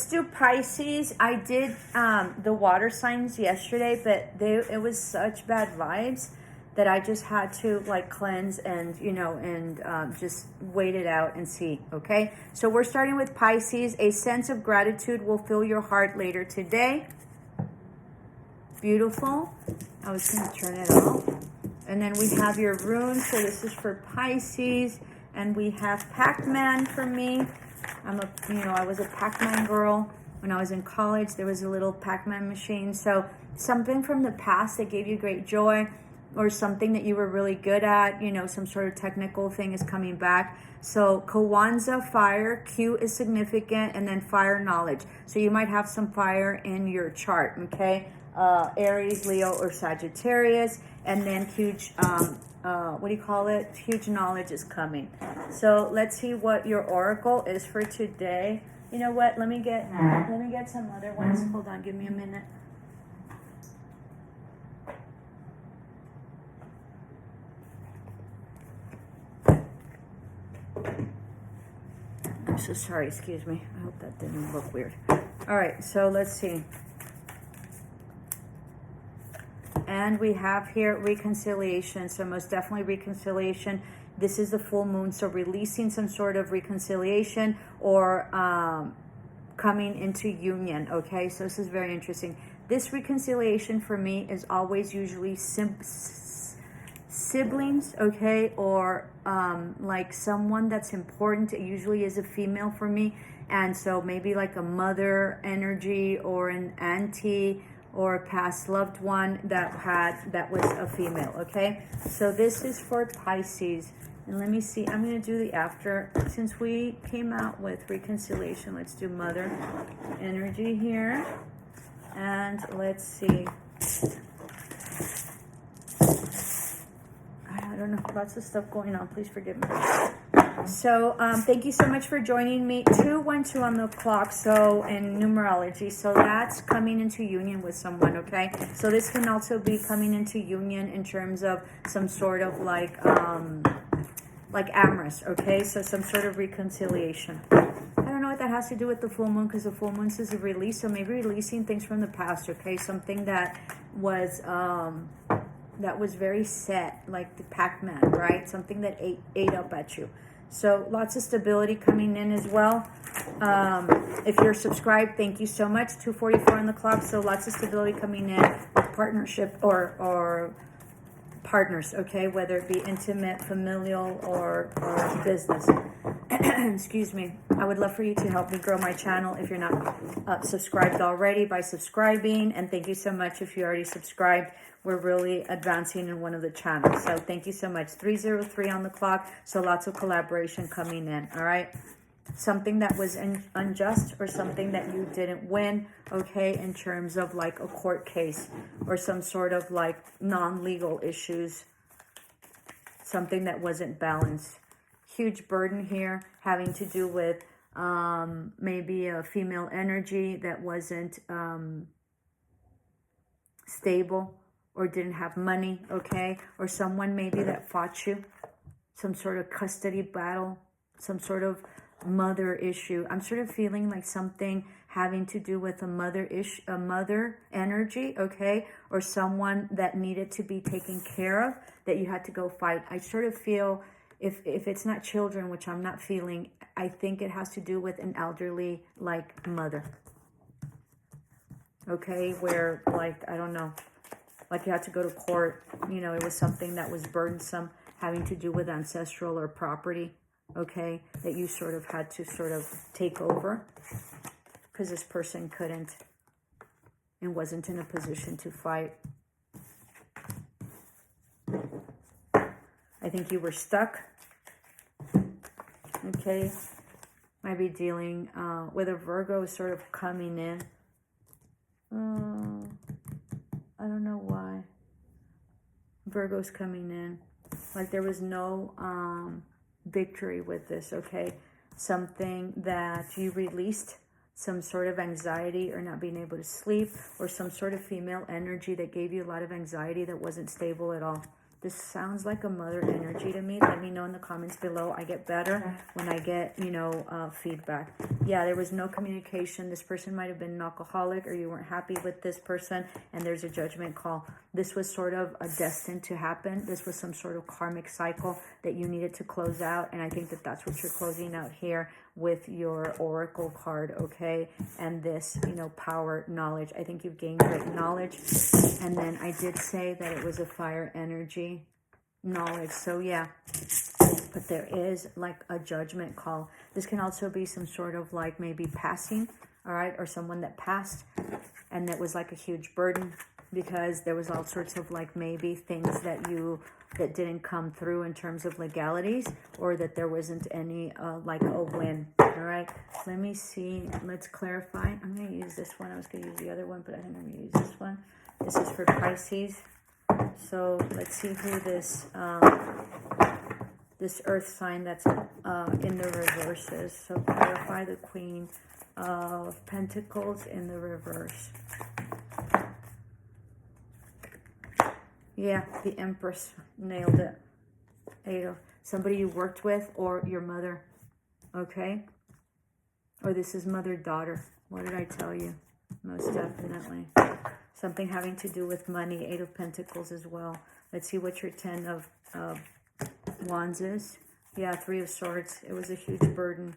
Let's do Pisces. I did the water signs yesterday, but it was such bad vibes that I just had to like cleanse and, you know, and just wait it out and see, okay? So we're starting with Pisces. A sense of gratitude will fill your heart later today. Beautiful. I was going to turn it off. And then we have your rune. So this is for Pisces. And we have Pac-Man for me. I was a Pac-Man girl. When I was in college, there was a little Pac-Man machine. So something from the past that gave you great joy, or something that you were really good at, you know, some sort of technical thing is coming back. So Kawanza, fire, Q is significant, and then fire, knowledge. So you might have some fire in your chart, okay? Aries, Leo, or Sagittarius, and then huge, huge knowledge is coming. So let's see what your oracle is for today. You know what? Let me get some other ones. Hold on, give me a minute. I'm so sorry, excuse me. I hope that didn't look weird. All right, so let's see. And we have here reconciliation. So most definitely reconciliation. This is the full moon. So releasing some sort of reconciliation or coming into union. Okay, so this is very interesting. This reconciliation for me is always usually siblings, okay, or like someone that's important. It usually is a female for me. And so maybe like a mother energy or an auntie or a past loved one that was a female, okay? So this is for Pisces. And let me see, I'm going to do the after. Since we came out with reconciliation, let's do mother energy here. And let's see. I don't know, lots of stuff going on. Please forgive me. So thank you so much for joining me. 212 on the clock, so in numerology. So that's coming into union with someone, okay? So this can also be coming into union in terms of some sort of like amorous, okay? So some sort of reconciliation. I don't know what that has to do with the full moon, because the full moon is a release. So maybe releasing things from the past, okay? Something that was very set, like the Pac-Man, right? Something that ate up at you. So lots of stability coming in as well. If you're subscribed, thank you so much. 2:44 on the clock. So lots of stability coming in with partnership or partners, okay? Whether it be intimate, familial, or business. Excuse me. I would love for you to help me grow my channel if you're not subscribed already by subscribing. And thank you so much if you already subscribed. We're really advancing in one of the channels. So thank you so much. 3:03 on the clock. So lots of collaboration coming in. All right. Something that was unjust or something that you didn't win. Okay. In terms of like a court case or some sort of like non-legal issues. Something that wasn't balanced. Huge burden here having to do with maybe a female energy that wasn't stable or didn't have money, okay? Or someone maybe that fought you, some sort of custody battle, some sort of mother issue. I'm sort of feeling like something having to do with a mother energy, okay? Or someone that needed to be taken care of, that you had to go fight. I sort of feel, if it's not children, which I'm not feeling, I think it has to do with an elderly, like, mother. Okay, where, like, I don't know, like you had to go to court, you know, it was something that was burdensome, having to do with ancestral or property, okay, that you sort of had to sort of take over because this person couldn't and wasn't in a position to fight. I think you were stuck, okay, might be dealing with a Virgo sort of coming in. I don't know why. Virgo's coming in. Like there was no victory with this, okay? Something that you released, some sort of anxiety or not being able to sleep, or some sort of female energy that gave you a lot of anxiety that wasn't stable at all. This sounds like a mother energy to me. Let me know in the comments below. I get better when I get, you know, feedback. Yeah, there was no communication. This person might have been an alcoholic, or you weren't happy with this person, and there's a judgment call. This was sort of destined to happen. This was some sort of karmic cycle that you needed to close out, and I think that that's what you're closing out here with your oracle card, okay? And this, you know, power, knowledge. I think you've gained great knowledge. And then I did say that it was a fire energy, knowledge. So yeah, but there is like a judgment call. This can also be some sort of like maybe passing, all right? Or someone that passed and that was like a huge burden, because there was all sorts of like maybe things that didn't come through in terms of legalities, or that there wasn't any like a win. All right, let me see. Let's clarify. I'm going to use this one. I was going to use the other one, but I think I'm going to use this one. This is for Pisces. So let's see who this this earth sign that's in the reverse is. So clarify the Queen of Pentacles in the reverse. Yeah, the Empress. Nailed it. Somebody you worked with, or your mother. Okay? Or this is mother-daughter. What did I tell you? Most definitely. Something having to do with money. 8 of Pentacles as well. Let's see what your 10 of Wands is. Yeah, 3 of Swords. It was a huge burden.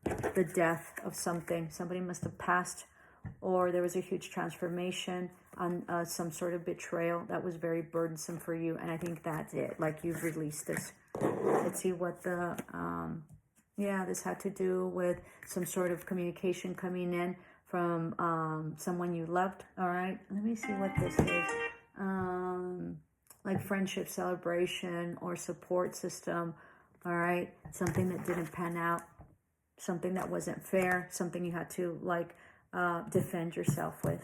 The death of something. Somebody must have passed, or there was a huge transformation on some sort of betrayal that was very burdensome for you. And I think that's it. Like, you've released this. Let's see what the... yeah, this had to do with some sort of communication coming in from someone you loved. All right, let me see what this is. Like friendship, celebration, or support system. All right, something that didn't pan out, something that wasn't fair, something you had to like defend yourself with.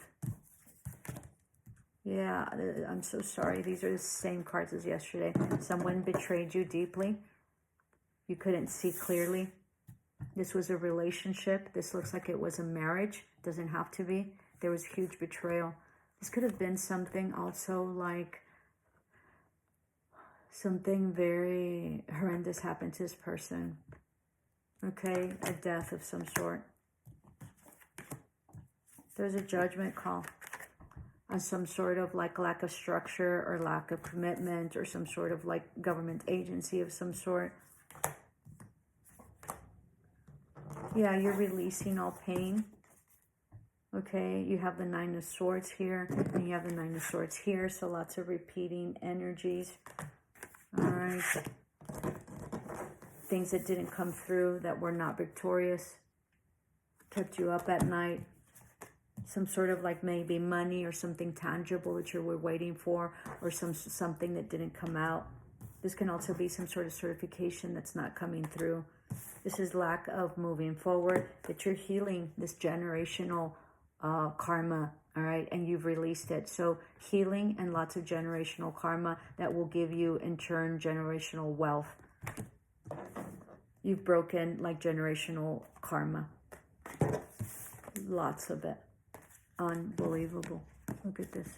Yeah, I'm so sorry. These are the same cards as yesterday. Someone betrayed you deeply. You couldn't see clearly. This was a relationship. This looks like it was a marriage. Doesn't have to be. There was huge betrayal. This could have been something also like something very horrendous happened to this person. Okay, a death of some sort. There's a judgment call on some sort of like lack of structure or lack of commitment, or some sort of like government agency of some sort. Yeah, you're releasing all pain. Okay, you have the 9 of Swords here, and you have the 9 of Swords here, so lots of repeating energies. All right. Things that didn't come through, that were not victorious, kept you up at night. Some sort of like maybe money or something tangible that you were waiting for, or something that didn't come out. This can also be some sort of certification that's not coming through. This is lack of moving forward, that you're healing this generational karma, all right? And you've released it. So healing and lots of generational karma that will give you, in turn, generational wealth. You've broken like generational karma. Lots of it. Unbelievable. Look at this.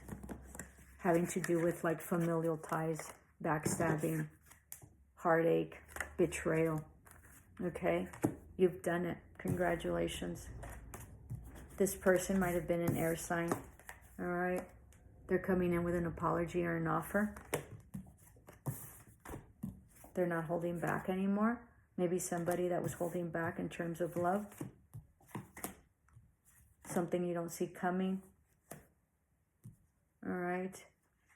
Having to do with like familial ties, backstabbing, heartache, betrayal. Okay, you've done it. Congratulations. This person might have been an air sign. All right, they're coming in with an apology or an offer. They're not holding back anymore. Maybe somebody that was holding back in terms of love. Something you don't see coming. All right,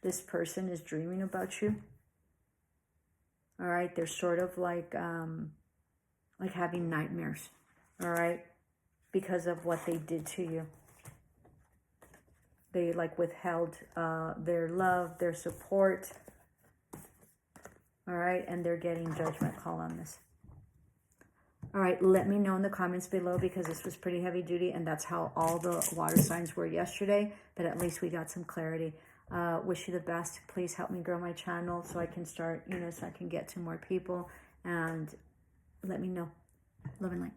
this person is dreaming about you. All right, they're sort of like having nightmares, all right, because of what they did to you. They like withheld their love, their support, all right, and they're getting judgment call on this. All right, let me know in the comments below, because this was pretty heavy duty, and that's how all the water signs were yesterday, but at least we got some clarity. Wish you the best. Please help me grow my channel so I can start, so I can get to more people, and let me know. Love and light.